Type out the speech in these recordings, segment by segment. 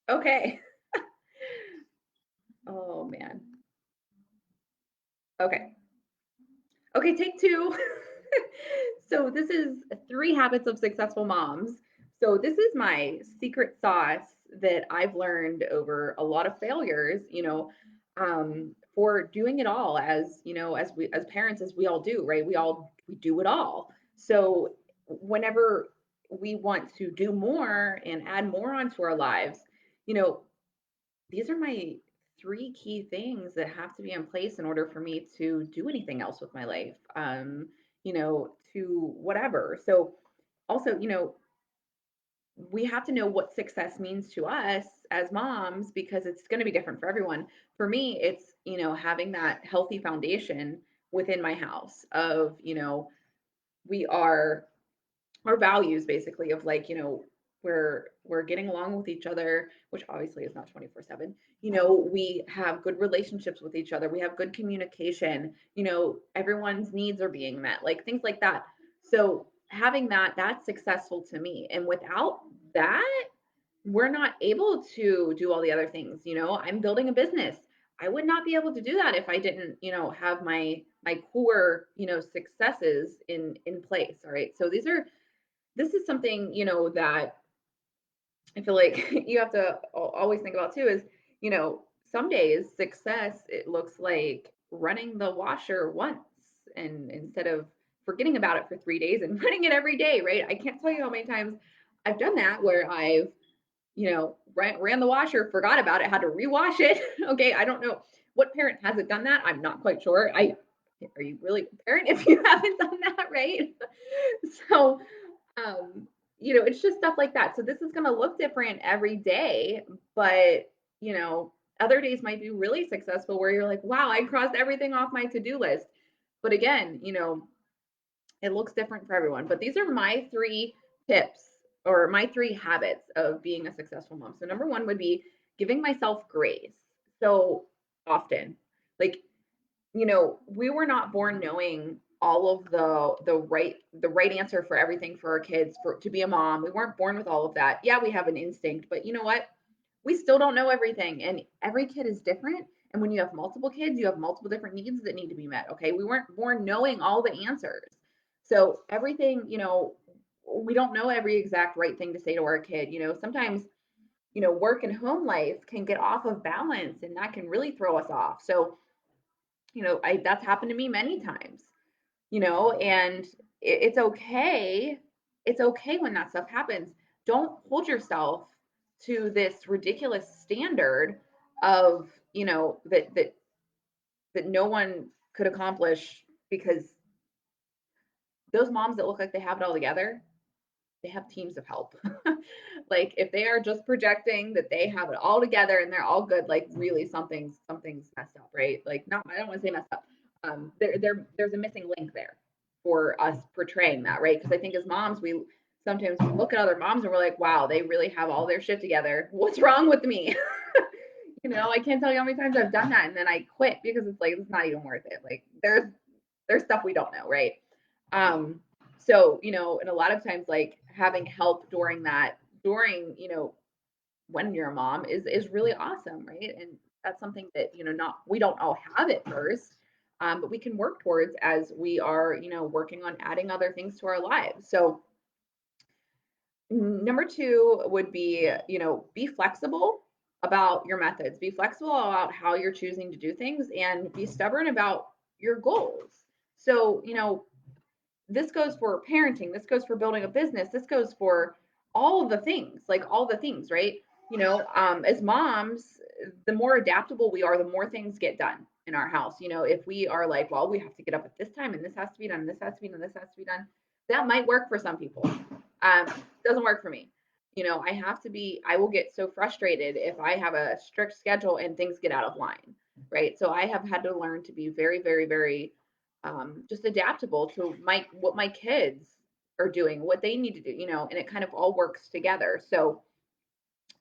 Okay. Oh man. Okay. Okay, take two. So this is three habits of successful moms. So this is my secret sauce that I've learned over a lot of failures, for doing it all as, as we as parents, as we all do, right? We do it all. So whenever we want to do more and add more onto our lives, you know, these are my three key things that have to be in place in order for me to do anything else with my life. To whatever. So also, we have to know what success means to us as moms because it's going to be different for everyone. For me, it's, having that healthy foundation within my house of, we are our values basically of like, we're getting along with each other, which obviously is not 24/7. We have good relationships with each other, we have good communication, everyone's needs are being met, like things like that. So having that's successful to me, and without that, we're not able to do all the other things. I'm building a business. I would not be able to do that if I didn't, have my core, successes in place. All right, so this is something, that I feel like you have to always think about too is, some days success, it looks like running the washer once and instead of forgetting about it for 3 days and running it every day, right? I can't tell you how many times I've done that where I've, ran the washer, forgot about it, had to rewash it. Okay, I don't know what parent hasn't done that. I'm not quite sure. Are you really a parent if you haven't done that, right? So, um, it's just stuff like that. So this is going to look different every day, but other days might be really successful where you're like, wow, I crossed everything off my to-do list. But again, it looks different for everyone. But these are my three tips or my three habits of being a successful mom. So number one would be giving myself grace. So often, like, we were not born knowing all of the right answer for everything for our kids, for to be a mom. We weren't born with all of that. Yeah, we have an instinct, but you know what? We still don't know everything, and every kid is different. And when you have multiple kids, you have multiple different needs that need to be met. Okay, we weren't born knowing all the answers. So everything, we don't know every exact right thing to say to our kid. Sometimes, work and home life can get off of balance, and that can really throw us off. So that's happened to me many times, and it's okay. It's okay when that stuff happens. Don't hold yourself to this ridiculous standard of, that no one could accomplish, because those moms that look like they have it all together, they have teams of help. Like if they are just projecting that they have it all together and they're all good, like really something's messed up, right? Like not, I don't want to say messed up. There's a missing link there for us portraying that, right? Because I think as moms, we sometimes look at other moms and we're like, wow, they really have all their shit together. What's wrong with me? I can't tell you how many times I've done that and then I quit because it's like it's not even worth it. Like there's stuff we don't know, right? Um, so, and a lot of times like having help during, when you're a mom is really awesome, right? And that's something that, not we don't all have it first. But we can work towards as we are, working on adding other things to our lives. So number two would be, be flexible about your methods, be flexible about how you're choosing to do things, and be stubborn about your goals. So, this goes for parenting, this goes for building a business, this goes for all of the things, like all the things, right? As moms, the more adaptable we are, the more things get done in our house. If we are like, well, we have to get up at this time and this has to be done, and this has to be done, this has to be done, that might work for some people. Doesn't work for me. I will get so frustrated if I have a strict schedule and things get out of line, right? So I have had to learn to be very, very, very just adaptable to what my kids are doing, what they need to do, and it kind of all works together. So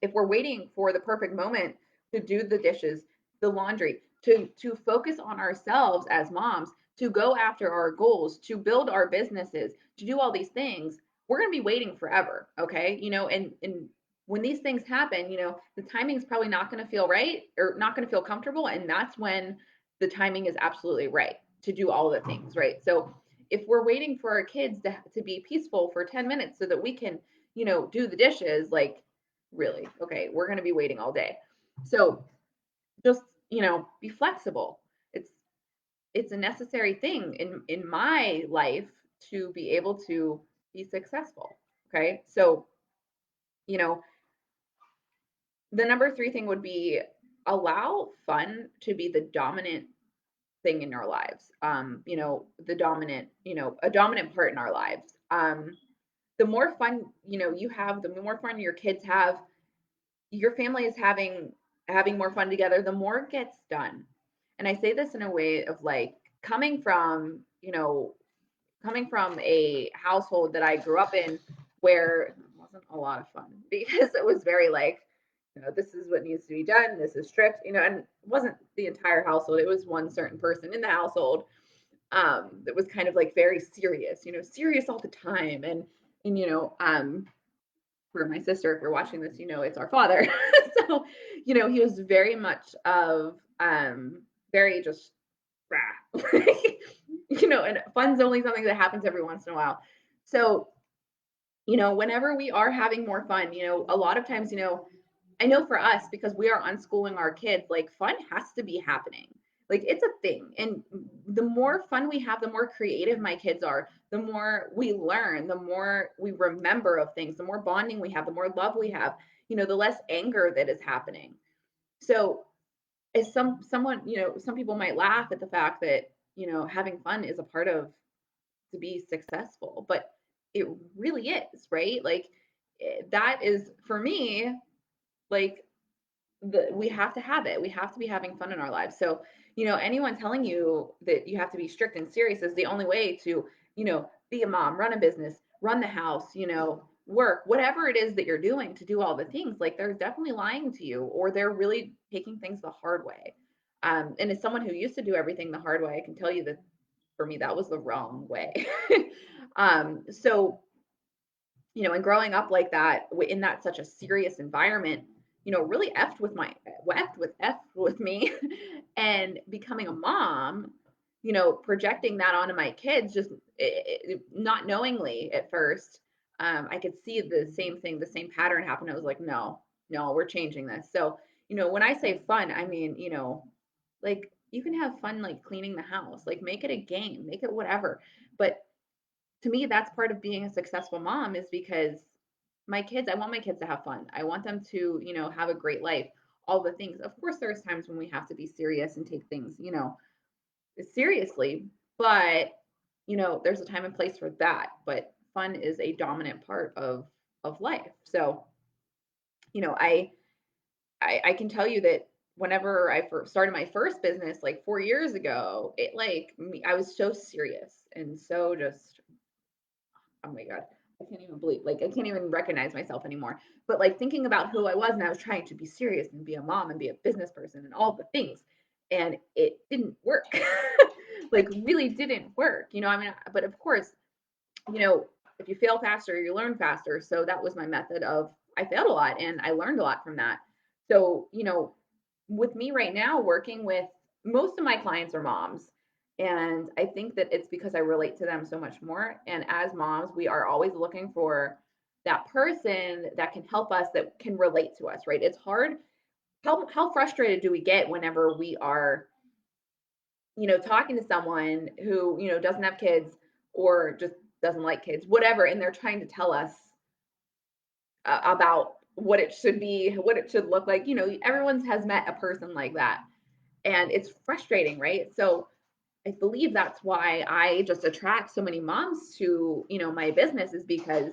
if we're waiting for the perfect moment to do the dishes, the laundry, to focus on ourselves as moms, to go after our goals, to build our businesses, to do all these things, we're going to be waiting forever, okay? And when these things happen, the timing's probably not going to feel right or not going to feel comfortable. And that's when the timing is absolutely right to do all the things, right? So if we're waiting for our kids to be peaceful for 10 minutes so that we can, do the dishes, like, really, okay, we're going to be waiting all day. So just, be flexible. It's a necessary thing in my life to be able to be successful. Okay. So, you know, the number three thing would be allow fun to be the dominant thing in our lives. The dominant, a dominant part in our lives. The more fun, you have, the more fun your kids have, your family is having more fun together, the more it gets done. And I say this in a way of like coming from a household that I grew up in where it wasn't a lot of fun because it was very like, this is what needs to be done, this is strict, and it wasn't the entire household, it was one certain person in the household that was kind of like very serious, serious all the time. And for my sister, if you're watching this, it's our father. So, he was very much of very just rah. And fun's only something that happens every once in a while. So, whenever we are having more fun, a lot of times, I know for us, because we are unschooling our kids, like fun has to be happening. Like it's a thing. And the more fun we have, the more creative my kids are, the more we learn, the more we remember of things, the more bonding we have, the more love we have, the less anger that is happening. So as someone, some people might laugh at the fact that, having fun is a part of to be successful, but it really is, right? Like that is for me, like we have to have it. We have to be having fun in our lives. So, anyone telling you that you have to be strict and serious is the only way to, be a mom, run a business, run the house, work, whatever it is that you're doing to do all the things, like they're definitely lying to you or they're really taking things the hard way. And as someone who used to do everything the hard way, I can tell you that for me, that was the wrong way. So and growing up like that in that such a serious environment, really effed with me, and becoming a mom, projecting that onto my kids, just not knowingly at first, I could see the same thing, the same pattern happen. I was like, no, no, we're changing this. So, when I say fun, I mean, like you can have fun, like cleaning the house, like make it a game, make it whatever. But to me, that's part of being a successful mom is because I want my kids to have fun. I want them to, have a great life, all the things. Of course, there's times when we have to be serious and take things, seriously, but, there's a time and place for that. But fun is a dominant part of life. So, you know, I, I can tell you that whenever I first started my first business like 4 years ago, I was so serious and so just oh my God, I can't even believe, like, I can't even recognize myself anymore. But like thinking about who I was, and I was trying to be serious and be a mom and be a business person and all the things, and it didn't work. Like, really didn't work. I mean, but of course, you know, if you fail faster, you learn faster. So that was my method of, I failed a lot and I learned a lot from that. So, with me right now, working with most of my clients are moms. And I think that it's because I relate to them so much more. And as moms, we are always looking for that person that can help us, that can relate to us, right? It's hard. How frustrated do we get whenever we are, talking to someone who, doesn't have kids or just doesn't like kids, whatever, and they're trying to tell us about what it should be, what it should look like. Everyone has met a person like that, and it's frustrating, right? So I believe that's why I just attract so many moms to, my business, is because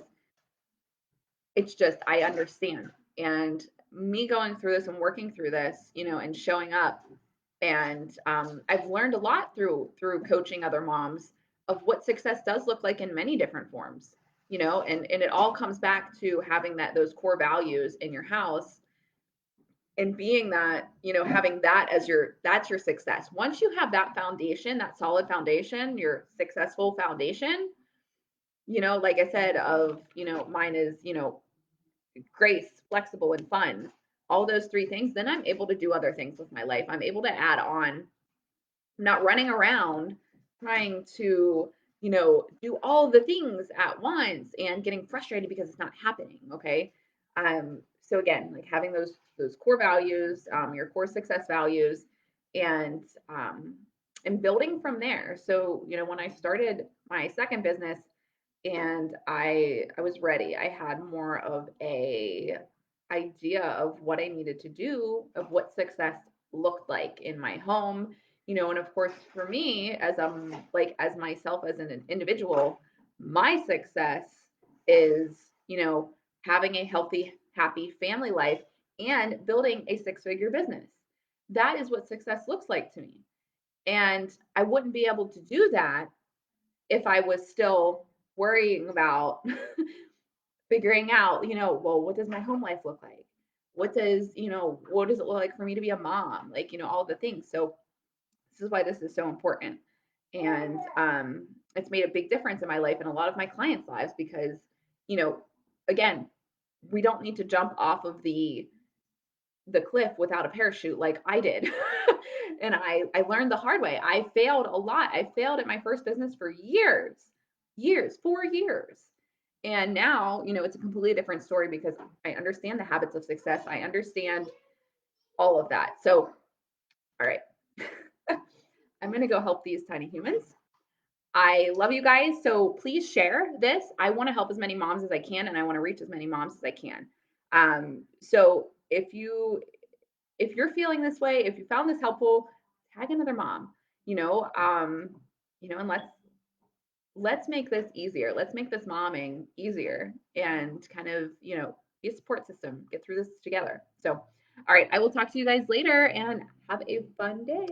it's just I understand. And me going through this and working through this, and showing up, and I've learned a lot through coaching other moms of what success does look like in many different forms, and it all comes back to having those core values in your house, and being that, having that as that's your success. Once you have that foundation, that solid foundation, your successful foundation, like I said, of, mine is, grace, flexible, and fun, all those three things, then I'm able to do other things with my life. I'm able to add on. I'm not running around trying to, do all the things at once and getting frustrated because it's not happening. Okay. So again, like having those core values, your core success values, and and building from there. So, when I started my second business, and I was ready. I had more of a idea of what I needed to do, of what success looked like in my home, and of course for me as as myself as an individual, my success is, having a healthy, happy family life and building a six-figure business. That is what success looks like to me. And I wouldn't be able to do that if I was still worrying about figuring out, well, what does my home life look like? What does it look like for me to be a mom? Like, all the things. So this is why this is so important. And it's made a big difference in my life and a lot of my clients' lives because, you know, again, we don't need to jump off of the cliff without a parachute like I did. And I learned the hard way. I failed a lot. I failed at my first business for years. Years, 4 years. And now, it's a completely different story because I understand the habits of success. I understand all of that. So, all right. I'm going to go help these tiny humans. I love you guys. So please share this. I want to help as many moms as I can, and I want to reach as many moms as I can. So if you're feeling this way, if you found this helpful, tag another mom, and let's make this easier. Let's make this momming easier and kind of, be a support system, get through this together. So, all right, I will talk to you guys later and have a fun day.